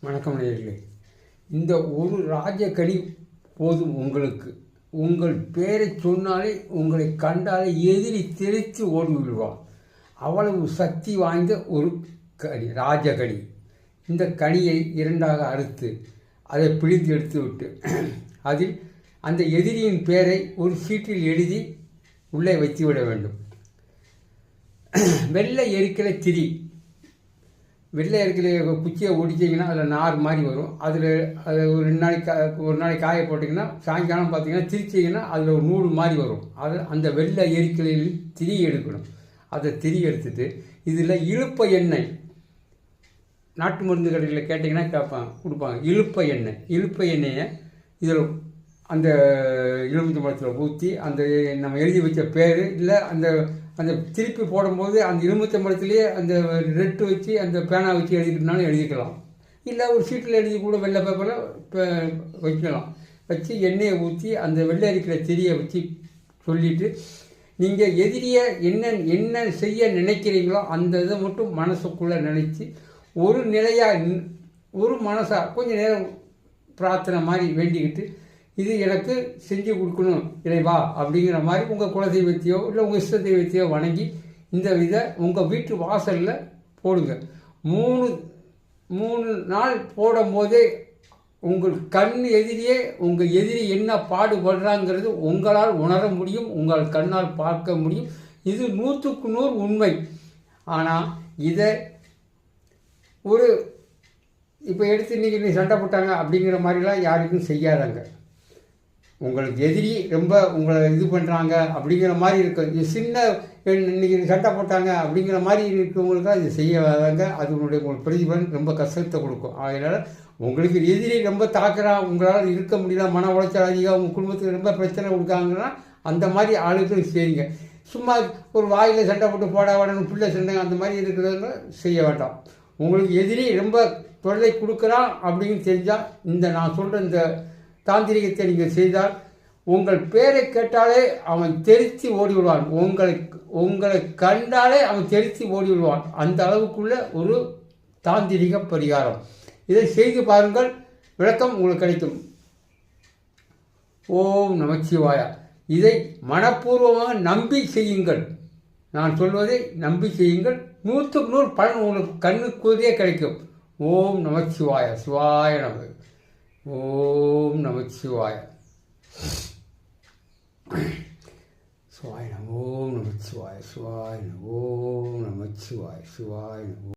வணக்கம் நேயர்களே. இந்த ஒரு ராஜகனி போதும் உங்களுக்கு. உங்கள் பெயரை சொன்னாலே உங்களை கண்டாலே எதிரி தெரித்து ஓடி விடுவான். அவ்வளவு சக்தி வாய்ந்த ஒரு கனி, ராஜகனி. இந்த கனியை இரண்டாக அறுத்து அதை பிழிந்து எடுத்து விட்டு அதில் அந்த எதிரியின் பெயரை ஒரு சீட்டில் எழுதி உள்ளே வைத்து விட வேண்டும். வெள்ளை எரிக்கிற திரி, வெள்ளை இருக்கிற குச்சியை ஒடிச்சிங்கன்னா அதில் நார் மாதிரி வரும். அதில் அது ஒரு நாளைக்கு காய போட்டிங்கன்னா சாயங்காலம் பார்த்தீங்கன்னா திரிச்சிங்கன்னா அதில் ஒரு நூல் மாதிரி வரும். அது அந்த வெள்ளை எரிக்கலையில் திரி எடுக்கணும். அதை திரி எடுத்துட்டு இதில் இழுப்ப எண்ணெய், நாட்டு மருந்து கடையில் கேட்டிங்கன்னா கொடுப்பாங்க. இழுப்ப எண்ணெயை இதில் அந்த எலுமிச்சை பழத்தில் ஊற்றி அந்த நம்ம எழுதி வச்ச பேர் இல்லை அந்த அந்த திருப்பி போடும்போது அந்த எலுமிச்சை பழத்துலேயே அந்த ரெட்டு வச்சு அந்த பேனா வச்சு எழுதிக்கிட்டனாலும் எழுதிக்கலாம். இல்லை ஒரு சீட்டில் எழுதி கூட வெள்ளை பேப்பரில் வைக்கலாம். வச்சு எண்ணெயை ஊற்றி அந்த வெள்ளை இருக்கிற திரியை வச்சு சொல்லிவிட்டு நீங்கள் எதிரியை என்ன செய்ய நினைக்கிறீங்களோ அந்த இதை மட்டும் மனசுக்குள்ளே நினச்சி ஒரு நிலையாக ஒரு மனசாக கொஞ்சம் நேரம் பிரார்த்தனை மாதிரி வேண்டிக்கிட்டு இது எனக்கு செஞ்சு கொடுக்கணும் இறைவா அப்படிங்கிற மாதிரி உங்கள் குலதெய்வத்தையோ இல்லை உங்கள் இஷ்ட தெய்வத்தையோ வணங்கி இந்த இதை உங்கள் வீட்டு வாசலில் போடுங்க. மூணு நாள் போடும் போதே உங்கள் கண் எதிரியே உங்கள் எதிரி என்ன பாடுபடுறாங்கிறது உங்களால் உணர முடியும், உங்கள் கண்ணால் பார்க்க முடியும். இது 100க்கு 100 உண்மை. ஆனால் இதை ஒரு இப்போ எடுத்து இன்றைக்கி நீ சண்டை போட்டாங்க அப்படிங்கிற மாதிரிலாம் யாருக்கும் செய்யாதாங்க. உங்களுக்கு எதிரி ரொம்ப உங்களை இது பண்ணுறாங்க அப்படிங்கிற மாதிரி இருக்கும். இது சின்ன இன்றைக்கி சண்டை போட்டாங்க அப்படிங்கிற மாதிரி இருக்கவங்களுக்காக இது செய்யாதாங்க. அது உங்களுக்கு பிரதிபலன் ரொம்ப கஷ்டத்தை கொடுக்கும். அதனால் உங்களுக்கு எதிரி ரொம்ப தாக்குறான், உங்களால் இருக்க முடியல, மன உளைச்சல் அதிகம், உங்கள் குடும்பத்துக்கு ரொம்ப பிரச்சனை கொடுக்காங்கன்னா அந்த மாதிரி ஆளுகளுக்கு செய்யுங்க. சும்மா ஒரு வாயில் சண்டை போட்டு போடாவாடணும் பிள்ளை சண்டை அந்த மாதிரி இருக்கிறவங்க செய்ய வேண்டாம். உங்களுக்கு எதிரி ரொம்ப தொல்லை கொடுக்குறான் அப்படின்னு தெரிஞ்சால் இந்த நான் சொல்கிற இந்த தாந்திரிகத்தை நீங்கள் செய்தால் உங்கள் பேரை கேட்டாலே அவன் தெரித்து ஓடி விடுவான். உங்களை கண்டாலே அவன் தெரித்து ஓடி விடுவான். அந்த அளவுக்குள்ள ஒரு தாந்திரிக பரிகாரம். இதை செய்து பாருங்கள், விளக்கம் உங்களுக்கு கிடைக்கும். ஓம் நமச்சிவாயா. இதை மனப்பூர்வமாக நம்பி செய்யுங்கள். நான் சொல்வதை நம்பி செய்யுங்கள். 100க்கு 100 பலன் உங்களுக்கு கண்ணுக்குள்ளே கிடைக்கும். ஓம் நமச்சிவாய. சிவாய நம. ஓம் நமச்சிவாய. சிவாய நம. ஓம் நமச்சிவாய. சிவாய நம. ஓம் நமச்சிவாய. சிவாய நம.